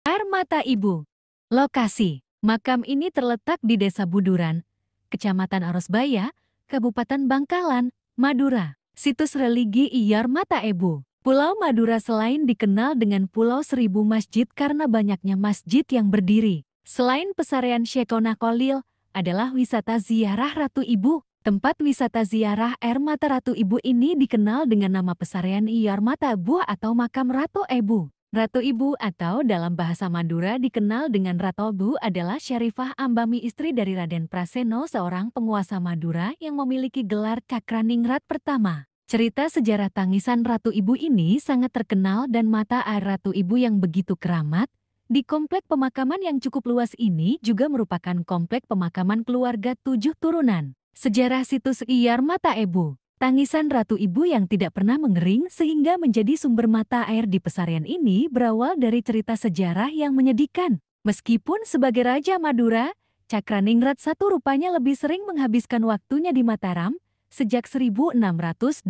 Air Mata Ibu. Lokasi. Makam ini terletak di Desa Buduran, Kecamatan Arosbaya, Kabupaten Bangkalan, Madura. Situs religi Iyar Mata Ibu. Pulau Madura selain dikenal dengan Pulau Seribu Masjid karena banyaknya masjid yang berdiri. Selain pesarian Syekhona Kholil, adalah wisata ziarah Ratu Ibu. Tempat wisata ziarah Air Mata Ratu Ibu ini dikenal dengan nama pesarian Iyar Mata Ibu atau makam Ratu Ibu. Ratu Ibu atau dalam bahasa Madura dikenal dengan Ratu Ibu adalah Syarifah Ambami, istri dari Raden Praseno, seorang penguasa Madura yang memiliki gelar Cakraningrat pertama. Cerita sejarah tangisan Ratu Ibu ini sangat terkenal dan mata air Ratu Ibu yang begitu keramat. Di komplek pemakaman yang cukup luas ini juga merupakan komplek pemakaman keluarga 7 turunan. Sejarah situs Iyar Mata Ibu. Tangisan Ratu Ibu yang tidak pernah mengering sehingga menjadi sumber mata air di pesarian ini berawal dari cerita sejarah yang menyedihkan. Meskipun sebagai Raja Madura, Cakraningrat I rupanya lebih sering menghabiskan waktunya di Mataram sejak 1624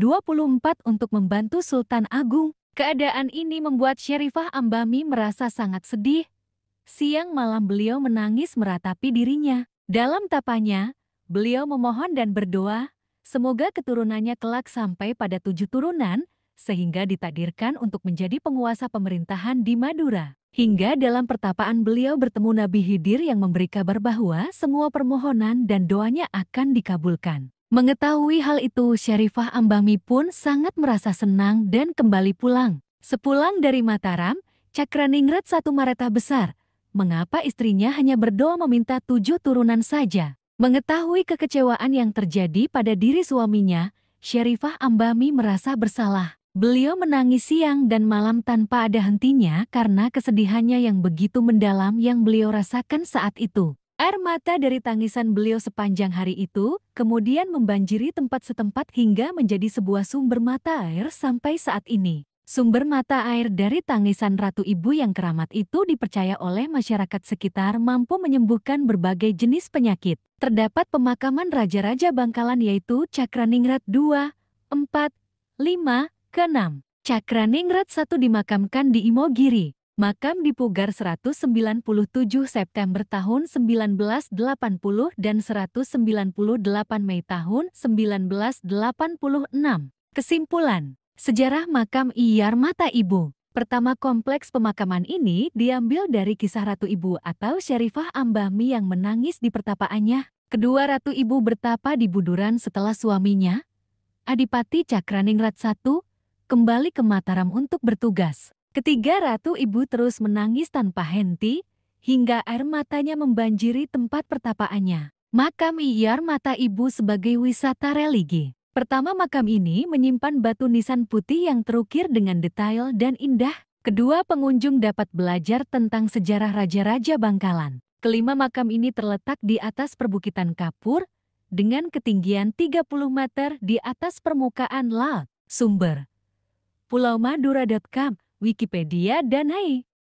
untuk membantu Sultan Agung. Keadaan ini membuat Syarifah Ambami merasa sangat sedih. Siang malam beliau menangis meratapi dirinya. Dalam tapanya, beliau memohon dan berdoa, semoga keturunannya kelak sampai pada 7 turunan, sehingga ditakdirkan untuk menjadi penguasa pemerintahan di Madura. Hingga dalam pertapaan beliau bertemu Nabi Khidir yang memberi kabar bahwa semua permohonan dan doanya akan dikabulkan. Mengetahui hal itu, Syarifah Ambami pun sangat merasa senang dan kembali pulang. Sepulang dari Mataram, Cakraningrat I marah besar. Mengapa istrinya hanya berdoa meminta 7 turunan saja? Mengetahui kekecewaan yang terjadi pada diri suaminya, Syarifah Ambami merasa bersalah. Beliau menangis siang dan malam tanpa ada hentinya karena kesedihannya yang begitu mendalam yang beliau rasakan saat itu. Air mata dari tangisan beliau sepanjang hari itu kemudian membanjiri tempat setempat hingga menjadi sebuah sumber mata air sampai saat ini. Sumber mata air dari tangisan Ratu Ibu yang keramat itu dipercaya oleh masyarakat sekitar mampu menyembuhkan berbagai jenis penyakit. Terdapat pemakaman raja-raja Bangkalan yaitu Cakraningrat II, IV, V, ke-6. Cakraningrat I dimakamkan di Imogiri. Makam di Pugar 197 September tahun 1980 dan 198 Mei tahun 1986. Kesimpulan. Sejarah makam Iyar Mata Ibu. Pertama, kompleks pemakaman ini diambil dari kisah Ratu Ibu atau Syarifah Ambami yang menangis di pertapaannya. Kedua, Ratu Ibu bertapa di Buduran setelah suaminya, Adipati Cakraningrat I, kembali ke Mataram untuk bertugas. Ketiga, Ratu Ibu terus menangis tanpa henti, hingga air matanya membanjiri tempat pertapaannya. Makam Iyar Mata Ibu sebagai wisata religi. Pertama, makam ini menyimpan batu nisan putih yang terukir dengan detail dan indah. Kedua, pengunjung dapat belajar tentang sejarah raja-raja Bangkalan. Kelima, makam ini terletak di atas perbukitan kapur, dengan ketinggian 30 meter di atas permukaan laut. Sumber: pulau madura.com, Wikipedia dan HI.